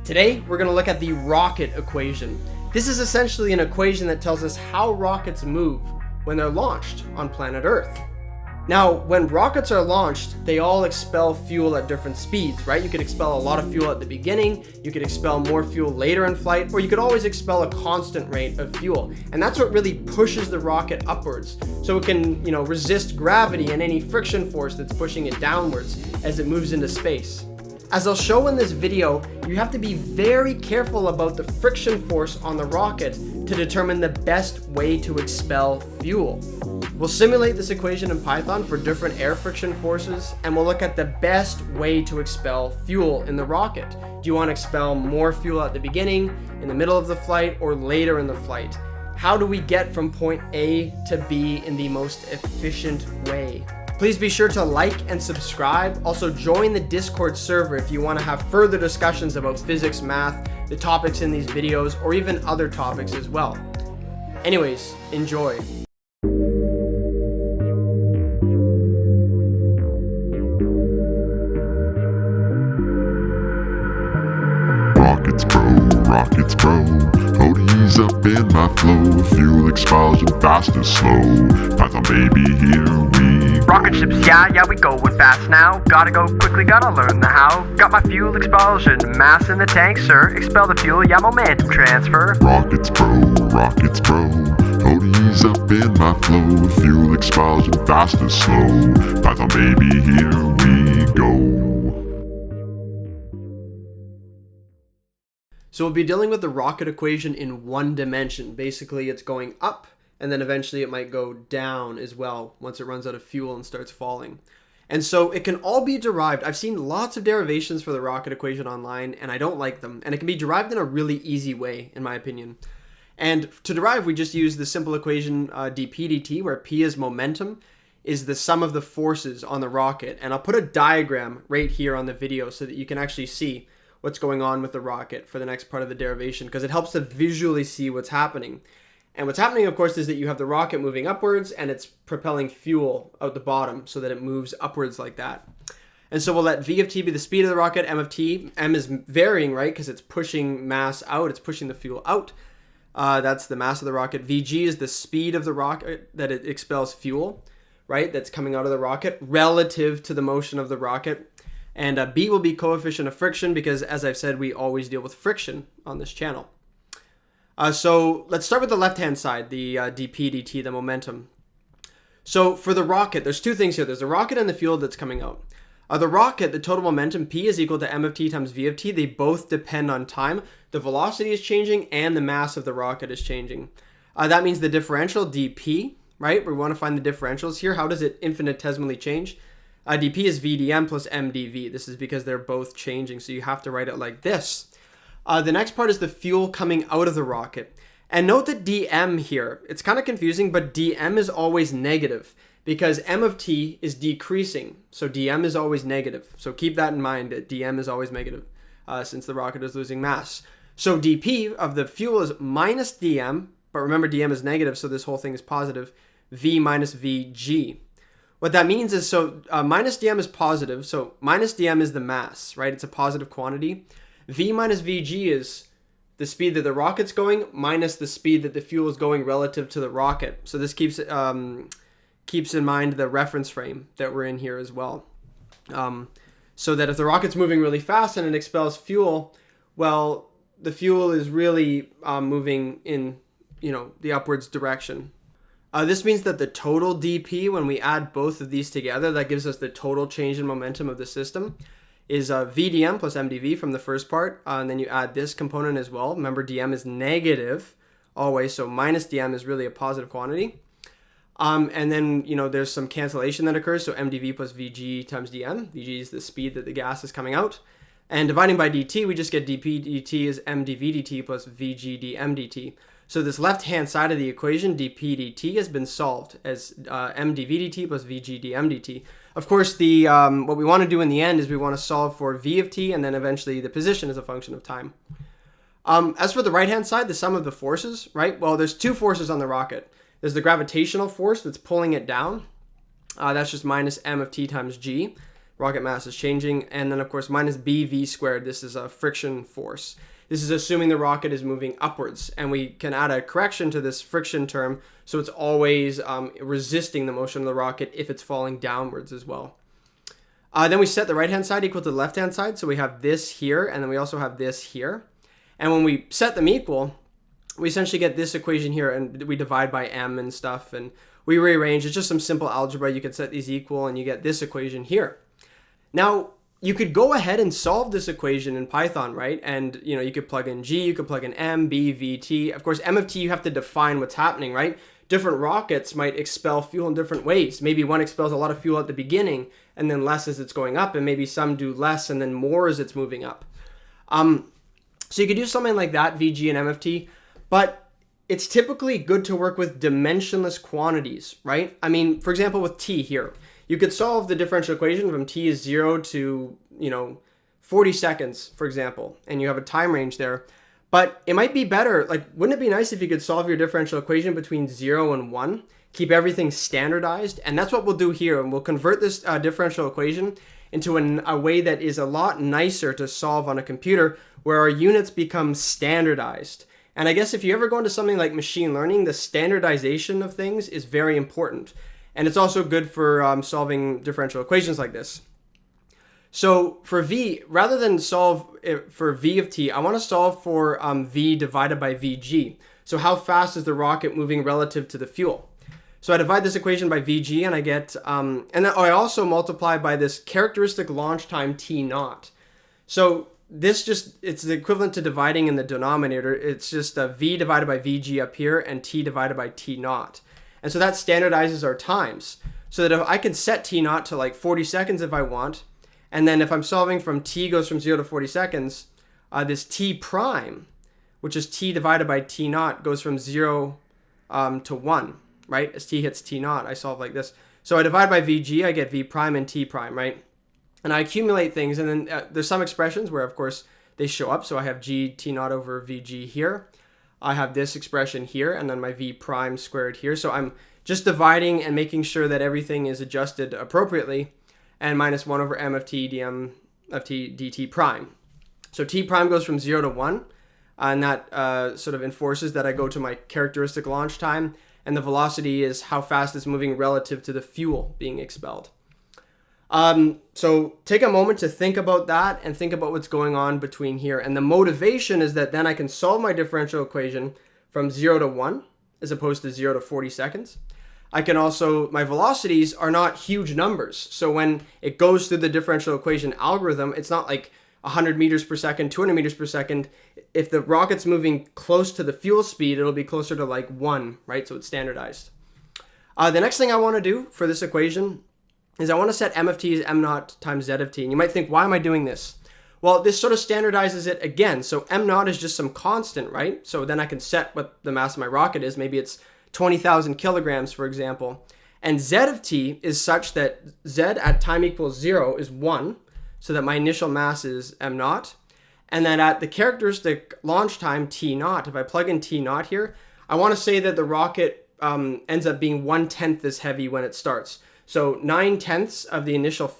Today, we're going to look at the rocket equation. This is essentially an equation that tells us how rockets move when they're launched on planet Earth. Now, when rockets are launched, they all expel fuel at different speeds, right? You could expel a lot of fuel at the beginning, you could expel more fuel later in flight, or you could always expel a constant rate of fuel. And that's what really pushes the rocket upwards. So it can, resist gravity and any friction force that's pushing it downwards as it moves into space. As I'll show in this video, you have to be very careful about the friction force on the rocket to determine the best way to expel fuel. We'll simulate this equation in Python for different air friction forces, and we'll look at the best way to expel fuel in the rocket. Do you want to expel more fuel at the beginning, in the middle of the flight, or later in the flight? How do we get from point A to B in the most efficient way? Please be sure to like and subscribe. Also join the Discord server if you want to have further discussions about physics, math, the topics in these videos, or even other topics as well. Anyways, enjoy. Rockets grow, hold ease up in my flow, fuel expulsion fast and slow, Python baby here we go. Rocket ships, yeah, we going fast now, gotta go quickly, gotta learn the how, got my fuel expulsion, mass in the tank, sir, expel the fuel, yeah, momentum transfer. Rockets grow, hold ease up in my flow, fuel expulsion fast and slow, Python baby here we go. So we'll be dealing with the rocket equation in one dimension. Basically, it's going up, and then eventually it might go down as well once it runs out of fuel and starts falling. And so it can all be derived. I've seen lots of derivations for the rocket equation online, and I don't like them. And it can be derived in a really easy way, in my opinion. And to derive, we just use the simple equation dP/dt, where P is momentum, is the sum of the forces on the rocket. And I'll put a diagram right here on the video so that you can actually see what's going on with the rocket for the next part of the derivation, because it helps to visually see what's happening. And what's happening, of course, is that you have the rocket moving upwards and it's propelling fuel out the bottom so that it moves upwards like that. And so we'll let v of t be the speed of the rocket, m of t. M is varying, right, because it's pushing mass out, it's pushing the fuel out. That's the mass of the rocket. Vg is the speed of the rocket that it expels fuel, right, that's coming out of the rocket relative to the motion of the rocket. And B will be coefficient of friction because, as I've said, we always deal with friction on this channel. So let's start with the left-hand side, the dP/dt, the momentum. So for the rocket, there's two things here. There's the rocket and the fuel that's coming out. The rocket, the total momentum, P is equal to m of t times v of t. They both depend on time. The velocity is changing and the mass of the rocket is changing. That means the differential, dP, right? We want to find the differentials here. How does it infinitesimally change? dP is v dm plus m dv. This is because they're both changing, so you have to write it like this. The next part is the fuel coming out of the rocket. And note that dm here, it's kind of confusing, but dm is always negative because m of t is decreasing. So dm is always negative. So keep that in mind, that dm is always negative since the rocket is losing mass. So dP of the fuel is minus dm, but remember dm is negative, so this whole thing is positive, v minus vg. What that means is, minus dm is positive, so minus dm is the mass, right? It's a positive quantity. V minus vg is the speed that the rocket's going minus the speed that the fuel is going relative to the rocket. So this keeps in mind the reference frame that we're in here as well. So that if the rocket's moving really fast and it expels fuel, well, the fuel is really moving in, the upwards direction. This means that the total dP, when we add both of these together, that gives us the total change in momentum of the system, is v dm plus m dv from the first part. And then you add this component as well. Remember, dm is negative always, so minus dm is really a positive quantity. And then, there's some cancellation that occurs, so m dv plus vg times dm. Vg is the speed that the gas is coming out. And dividing by dt, we just get dp dt is m dv dt plus vg dm dt. So this left-hand side of the equation, dP dt, has been solved as m dV dt plus vg dm dt. Of course, what we want to do in the end is we want to solve for v of t and then eventually the position as a function of time. As for the right-hand side, the sum of the forces, right? Well, there's two forces on the rocket. There's the gravitational force that's pulling it down. That's just minus m of t times g. rocket mass is changing. And then of course minus bv squared, this is a friction force. This is assuming the rocket is moving upwards, and we can add a correction to this friction term, so it's always resisting the motion of the rocket if it's falling downwards as well. Then we set the right-hand side equal to the left-hand side, so we have this here, and then we also have this here. And when we set them equal, we essentially get this equation here, and we divide by m and stuff, and we rearrange. It's just some simple algebra. You can set these equal, and you get this equation here. Now, you could go ahead and solve this equation in Python, right? And, you could plug in G, you could plug in M, B, V, T. Of course, M of T, you have to define what's happening, right? Different rockets might expel fuel in different ways. Maybe one expels a lot of fuel at the beginning and then less as it's going up, and maybe some do less and then more as it's moving up. So you could do something like that, VG and M of T, but it's typically good to work with dimensionless quantities, right? I mean, for example, with T here, you could solve the differential equation from T is 0 to, 40 seconds, for example, and you have a time range there. But it might be better, wouldn't it be nice if you could solve your differential equation between 0 and 1, keep everything standardized? And that's what we'll do here, and we'll convert this differential equation into a way that is a lot nicer to solve on a computer, where our units become standardized. And I guess if you ever go into something like machine learning, the standardization of things is very important. And it's also good for solving differential equations like this. So for V, rather than solve for V of T, I want to solve for V divided by Vg. So how fast is the rocket moving relative to the fuel? So I divide this equation by Vg, and I get, and then I also multiply by this characteristic launch time T naught. So this it's the equivalent to dividing in the denominator. It's just V divided by Vg up here and T divided by T naught. And so that standardizes our times, so that if I can set T naught to 40 seconds if I want, and then if I'm solving from T goes from 0 to 40 seconds, this T prime, which is T divided by T naught, goes from 0 to 1, right? As T hits T naught, I solve like this. So I divide by Vg, I get V prime and T prime, right? And I accumulate things, and then there's some expressions where, of course, they show up. So I have G T naught over Vg here. I have this expression here, and then my V prime squared here. So I'm just dividing and making sure that everything is adjusted appropriately, and minus 1 over m of t dm of t dt prime. So t prime goes from 0 to 1, and that sort of enforces that I go to my characteristic launch time, and the velocity is how fast it's moving relative to the fuel being expelled. So take a moment to think about that and think about what's going on between here. And the motivation is that then I can solve my differential equation from 0 to 1 as opposed to 0 to 40 seconds. I can also, my velocities are not huge numbers. So when it goes through the differential equation algorithm, it's not like 100 meters per second, 200 meters per second. If the rocket's moving close to the fuel speed, it'll be closer to 1, right? So it's standardized. The next thing I want to do for this equation is I want to set m of t as m naught times z of t. And you might think, why am I doing this? Well, this sort of standardizes it again. So m naught is just some constant, right? So then I can set what the mass of my rocket is. Maybe it's 20,000 kilograms, for example. And z of t is such that z at time equals 0 is 1, so that my initial mass is m naught. And then at the characteristic launch time t naught, if I plug in t naught here, I want to say that the rocket ends up being 1/10 as heavy when it starts. So 9/10 of the initial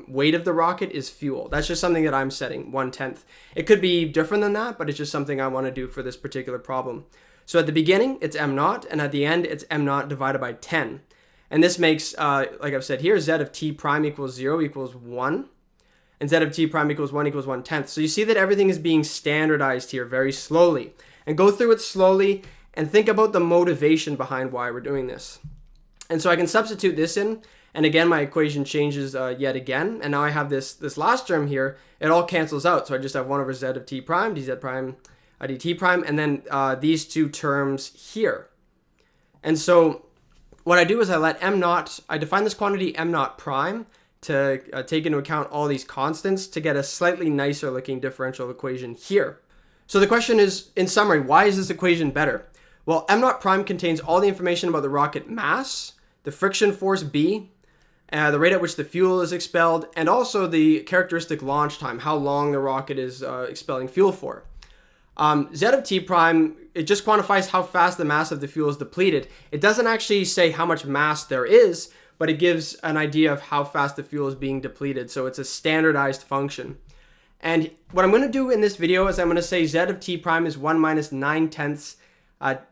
weight of the rocket is fuel. That's just something that I'm setting, 1/10. It could be different than that, but it's just something I want to do for this particular problem. So at the beginning, it's m naught, and at the end, it's m naught divided by 10. And this makes, like I've said here, z of t prime equals 0 equals 1. And z of t prime equals 1 equals 1/10. So you see that everything is being standardized here very slowly. And go through it slowly and think about the motivation behind why we're doing this. And so I can substitute this in, and again, my equation changes yet again. And now I have this last term here. It all cancels out. So I just have 1 over z of t prime, dz prime, dt prime, and then these two terms here. And so what I do is I let m naught, I define this quantity m naught prime to take into account all these constants to get a slightly nicer looking differential equation here. So the question is, in summary, why is this equation better? Well, m naught prime contains all the information about the rocket mass, the friction force B, the rate at which the fuel is expelled, and also the characteristic launch time, how long the rocket is expelling fuel for. Z of t prime, it just quantifies how fast the mass of the fuel is depleted. It doesn't actually say how much mass there is, but it gives an idea of how fast the fuel is being depleted. So it's a standardized function. And what I'm going to do in this video is I'm going to say z of t prime is 1 minus 9/10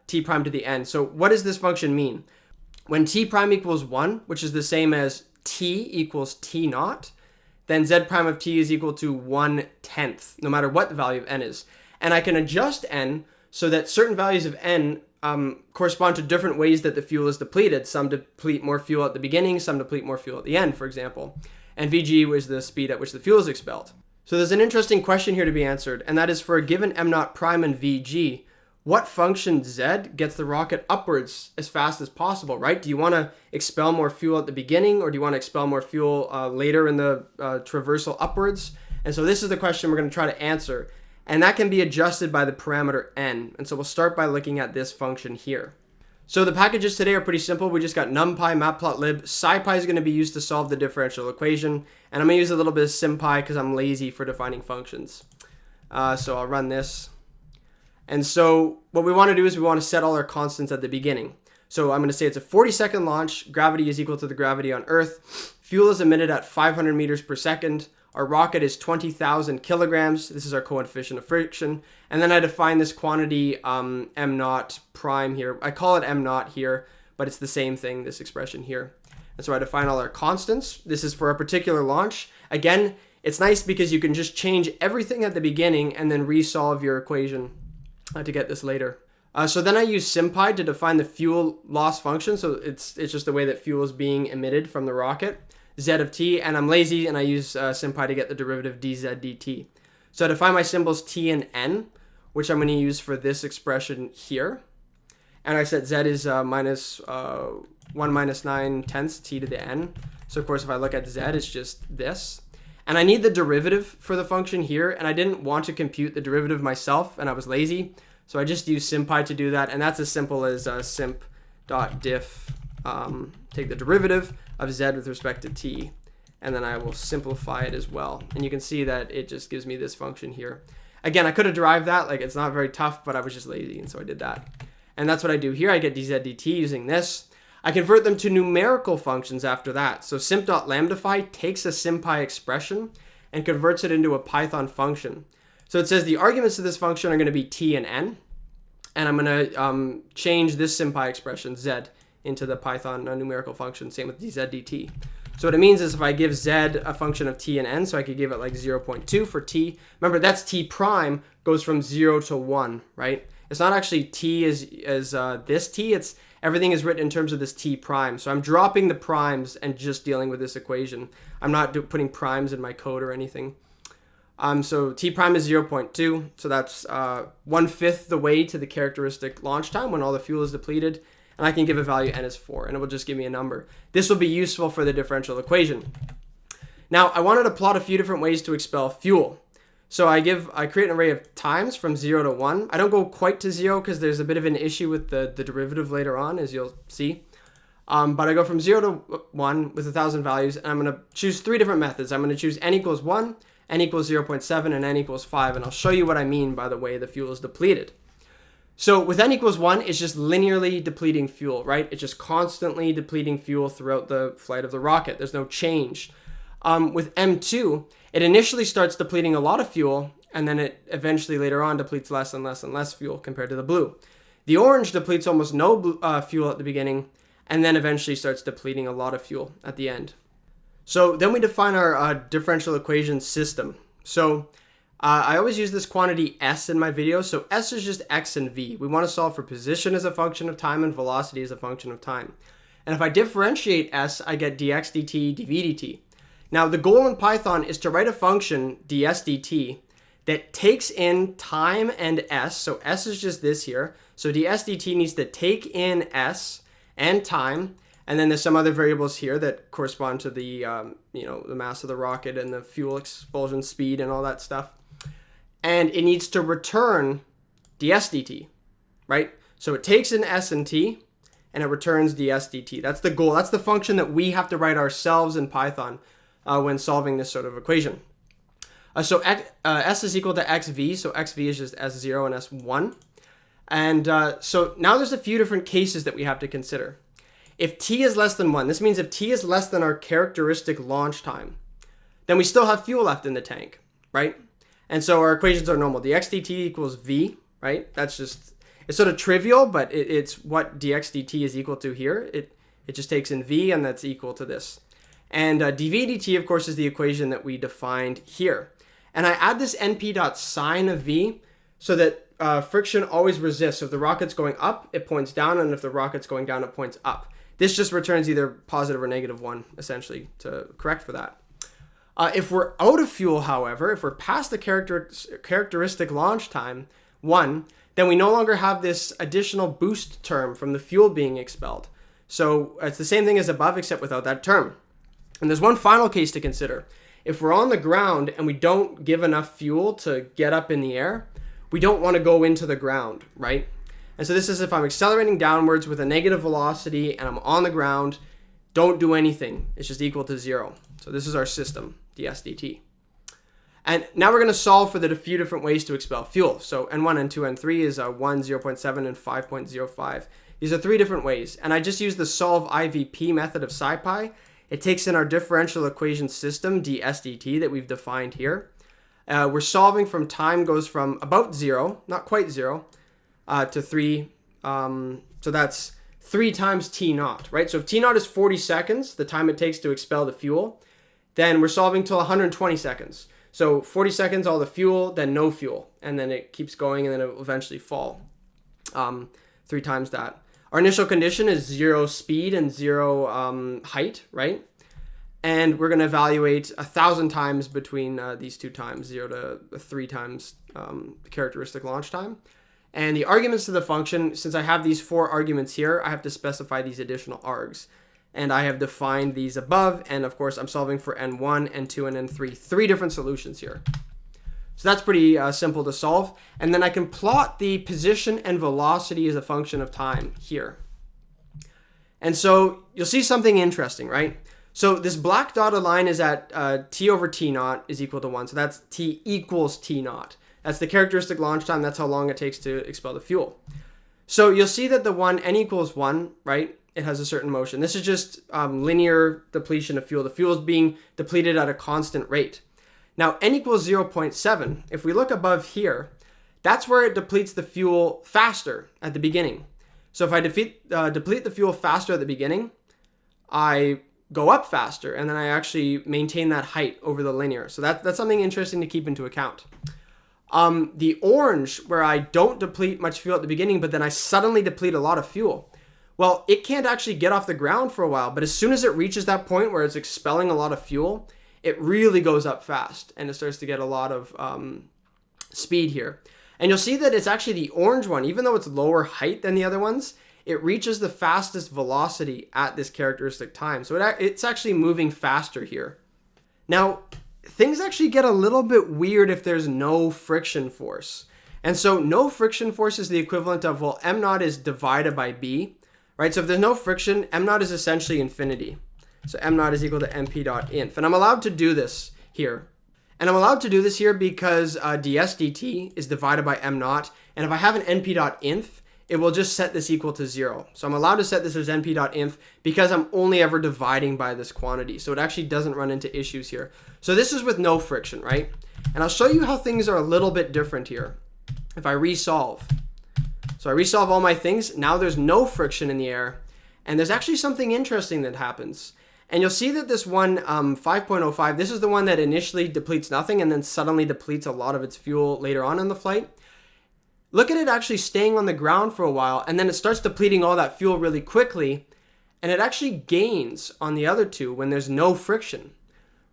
t prime to the n. So what does this function mean? When t prime equals 1, which is the same as t equals t naught, then z prime of t is equal to 1/10, no matter what the value of n is. And I can adjust n so that certain values of n correspond to different ways that the fuel is depleted. Some deplete more fuel at the beginning, some deplete more fuel at the end, for example. And Vg was the speed at which the fuel is expelled. So there's an interesting question here to be answered, and that is for a given m naught prime and Vg, what function z gets the rocket upwards as fast as possible, right? Do you want to expel more fuel at the beginning, or do you want to expel more fuel later in the traversal upwards? And so this is the question we're going to try to answer. And that can be adjusted by the parameter n. And so we'll start by looking at this function here. So the packages today are pretty simple. We just got numpy, matplotlib. SciPy is going to be used to solve the differential equation. And I'm going to use a little bit of simpy because I'm lazy for defining functions. So I'll run this. And so what we want to do is we want to set all our constants at the beginning. So I'm going to say it's a 40-second launch. Gravity is equal to the gravity on Earth. Fuel is emitted at 500 meters per second. Our rocket is 20,000 kilograms. This is our coefficient of friction. And then I define this quantity m naught prime here. I call it m naught here, but it's the same thing, this expression here. And so I define all our constants. This is for a particular launch. Again, it's nice because you can just change everything at the beginning and then resolve your equation to get this later. So then I use simpy to define the fuel loss function. So it's just the way that fuel is being emitted from the rocket. Z of t, and I'm lazy and I use simpy to get the derivative dz dt. So I define my symbols t and n, which I'm going to use for this expression here. And I said z is 1 minus 9/10 t to the n. So of course if I look at z, it's just this. And I need the derivative for the function here, and I didn't want to compute the derivative myself, and I was lazy. So I just used simpy to do that, and that's as simple as simp.diff, take the derivative of z with respect to t, and then I will simplify it as well. And you can see that it just gives me this function here. Again, I could have derived that, like it's not very tough, but I was just lazy, and so I did that. And that's what I do here. I get dz dt using this. I convert them to numerical functions after that. So simp.lambdify takes a simpy expression and converts it into a Python function. So it says the arguments of this function are going to be t and n, and I'm going to change this simpy expression, z, into the Python numerical function, same with dz dt. So what it means is if I give z a function of t and n, so I could give it like 0.2 for t. Remember, that's t prime goes from 0 to 1, right? It's not actually t as this t, it's everything is written in terms of this t prime. So I'm dropping the primes and just dealing with this equation. I'm not putting primes in my code or anything. So t prime is 0.2, so that's 1/5 the way to the characteristic launch time when all the fuel is depleted. And I can give a value n is 4, and it will just give me a number. This will be useful for the differential equation. Now, I wanted to plot a few different ways to expel fuel. So I create an array of times from 0 to 1. I don't go quite to 0 because there's a bit of an issue with the derivative later on, as you'll see. But I go from 0 to 1 with 1,000 values, and I'm going to choose 3 different methods. I'm going to choose n equals 1, n equals 0.7, and n equals 5, and I'll show you what I mean by the way the fuel is depleted. So with n equals 1, it's just linearly depleting fuel, right? It's just constantly depleting fuel throughout the flight of the rocket. There's no change. With m2, it initially starts depleting a lot of fuel, and then it eventually later on depletes less and less and less fuel compared to the blue. The orange depletes almost no fuel at the beginning, and then eventually starts depleting a lot of fuel at the end. So then we define our differential equation system. So I always use this quantity s in my videos. So s is just x and v. We want to solve for position as a function of time and velocity as a function of time. And if I differentiate s, I get dx dt, dv dt. Now the goal in Python is to write a function, ds dt, that takes in time and s. So s is just this here. So ds dt needs to take in s and time. And then there's some other variables here that correspond to the, the mass of the rocket and the fuel expulsion speed and all that stuff. And it needs to return ds dt, right? So it takes in s and t, and it returns ds dt. That's the goal. That's the function that we have to write ourselves in Python when solving this sort of equation. So s is equal to xv, so xv is just s0 and s1. And so now there's a few different cases that we have to consider. If t is less than 1, this means if t is less than our characteristic launch time, then we still have fuel left in the tank, right? And so our equations are normal. dxdt equals v, right? That's just, it's sort of trivial, but it's what dxdt is equal to here. It just takes in v, and that's equal to this. And dvdt, of course, is the equation that we defined here. And I add this np dot sine of v so that friction always resists. So if the rocket's going up, it points down, and if the rocket's going down, it points up. This just returns either positive or negative 1, essentially, to correct for that. If we're out of fuel, however, if we're past the characteristic launch time, 1, then we no longer have this additional boost term from the fuel being expelled. So it's the same thing as above, except without that term. And there's one final case to consider. If we're on the ground and we don't give enough fuel to get up in the air, we don't want to go into the ground, right? And so this is if I'm accelerating downwards with a negative velocity and I'm on the ground, don't do anything. It's just equal to 0. So this is our system, DSDT. And now we're going to solve for the few different ways to expel fuel. So N1, N2, N3 is 1, 0.7, and 5.05. These are 3 different ways. And I just use the solve IVP method of SciPy. It takes in our differential equation system, DSDT, that we've defined here. We're solving from time goes from about 0, not quite 0, to 3. So that's 3 times T naught, right? So if T naught is 40 seconds, the time it takes to expel the fuel, then we're solving till 120 seconds. So 40 seconds, all the fuel, then no fuel. And then it keeps going, and then it will eventually fall 3 times that. Our initial condition is 0 speed and 0 height, right? And we're going to evaluate 1,000 times between these 2 times, 0 to 3 times the characteristic launch time. And the arguments to the function, since I have these 4 arguments here, I have to specify these additional args. And I have defined these above, and of course I'm solving for N1, N2, and N3, 3 different solutions here. So that's pretty simple to solve. And then I can plot the position and velocity as a function of time here. And so you'll see something interesting, right? So this black dotted line is at t over t naught is equal to 1. So that's t equals t naught. That's the characteristic launch time. That's how long it takes to expel the fuel. So you'll see that the one n equals 1, right? It has a certain motion. This is just linear depletion of fuel. The fuel is being depleted at a constant rate. Now, n equals 0.7. If we look above here, that's where it depletes the fuel faster at the beginning. So if I deplete the fuel faster at the beginning, I go up faster, and then I actually maintain that height over the linear. So that's something interesting to keep into account. The orange, where I don't deplete much fuel at the beginning, but then I suddenly deplete a lot of fuel. Well, it can't actually get off the ground for a while, but as soon as it reaches that point where it's expelling a lot of fuel, it really goes up fast, and it starts to get a lot of speed here. And you'll see that it's actually the orange one, even though it's lower height than the other ones, it reaches the fastest velocity at this characteristic time. So it's actually moving faster here. Now, things actually get a little bit weird if there's no friction force. And so no friction force is the equivalent of, well, m naught is divided by b, right? So if there's no friction, m naught is essentially infinity. So m naught is equal to np dot inf. And I'm allowed to do this here. And I'm allowed to do this here because dsdt is divided by m naught. And if I have an np dot inf, it will just set this equal to 0. So I'm allowed to set this as np dot inf because I'm only ever dividing by this quantity. So it actually doesn't run into issues here. So this is with no friction, right? And I'll show you how things are a little bit different here. If I resolve. So I resolve all my things. Now there's no friction in the air. And there's actually something interesting that happens. And you'll see that this one, 5.05, this is the one that initially depletes nothing and then suddenly depletes a lot of its fuel later on in the flight. Look at it actually staying on the ground for a while, and then it starts depleting all that fuel really quickly, and it actually gains on the other two when there's no friction,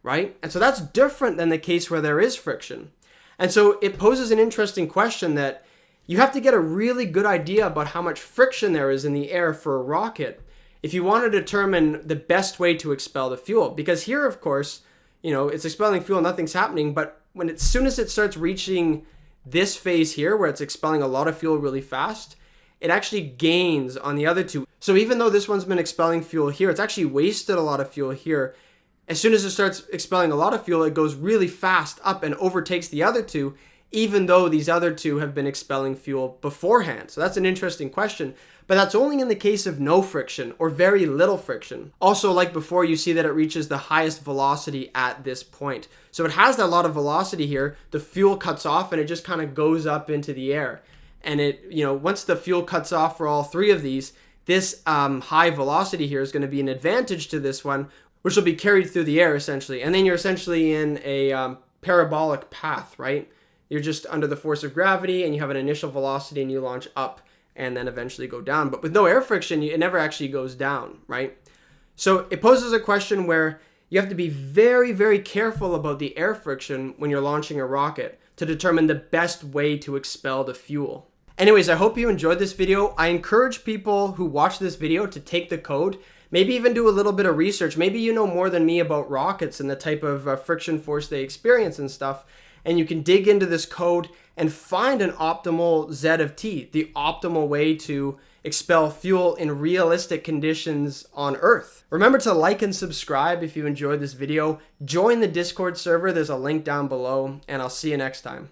right? And so that's different than the case where there is friction. And so it poses an interesting question that you have to get a really good idea about how much friction there is in the air for a rocket if you want to determine the best way to expel the fuel. Because here, of course, you know, it's expelling fuel, nothing's happening, but as soon as it starts reaching this phase here where it's expelling a lot of fuel really fast, it actually gains on the other two. So even though this one's been expelling fuel here, it's actually wasted a lot of fuel here. As soon as it starts expelling a lot of fuel, it goes really fast up and overtakes the other two, even though these other two have been expelling fuel beforehand? So that's an interesting question. But that's only in the case of no friction or very little friction. Also, like before, you see that it reaches the highest velocity at this point. So it has a lot of velocity here. The fuel cuts off and it just kind of goes up into the air. And it, once the fuel cuts off for all three of these, this high velocity here is going to be an advantage to this one, which will be carried through the air essentially. And then you're essentially in a parabolic path, right? You're just under the force of gravity and you have an initial velocity and you launch up and then eventually go down. But with no air friction, it never actually goes down, right? So it poses a question where you have to be very, very careful about the air friction when you're launching a rocket to determine the best way to expel the fuel. Anyways, I hope you enjoyed this video. I encourage people who watch this video to take the code, maybe even do a little bit of research. Maybe you know more than me about rockets and the type of friction force they experience and stuff. And you can dig into this code and find an optimal Z of T, the optimal way to expel fuel in realistic conditions on Earth. Remember to like and subscribe if you enjoyed this video. Join the Discord server, there's a link down below, and I'll see you next time.